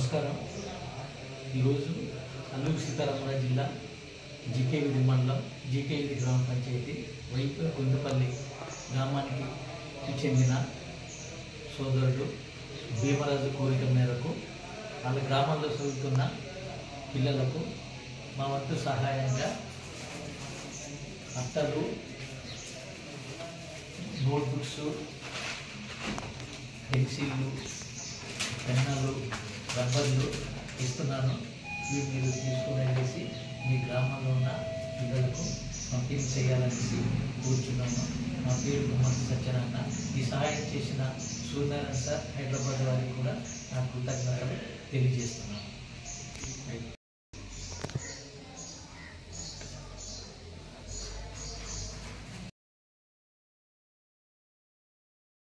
నమస్కారం. ఈరోజు అల్లూరు సీతారామరాజు జిల్లా జీకేవిధి మండలం జీకేవిధి గ్రామ పంచాయతీ వైపు గుంతపల్లి గ్రామానికి చెందిన సోదరుడు భీమరాజు కోరిక మేరకు వాళ్ళ గ్రామాల్లో చదువుతున్న పిల్లలకు మా వంతు సహాయంగా అట్టలు, నోట్బుక్స్, పెన్సిళ్ళు, పెన్నులు, రబ్బర్లు ఇస్తున్నాను. ఇవి మీరు తీసుకుని వెళ్ళేసి మీ గ్రామంలో ఉన్న పిల్లలకు పంపిణీ చేయాలనేసి కూర్చున్నాము. మా పేరు కుమార్ సత్యనారాయణ. ఈ సహాయం చేసిన సూర్యనారాయణ సార్, హైదరాబాద్ వారికి కూడా నా కృతజ్ఞతలు తెలియజేస్తున్నాను.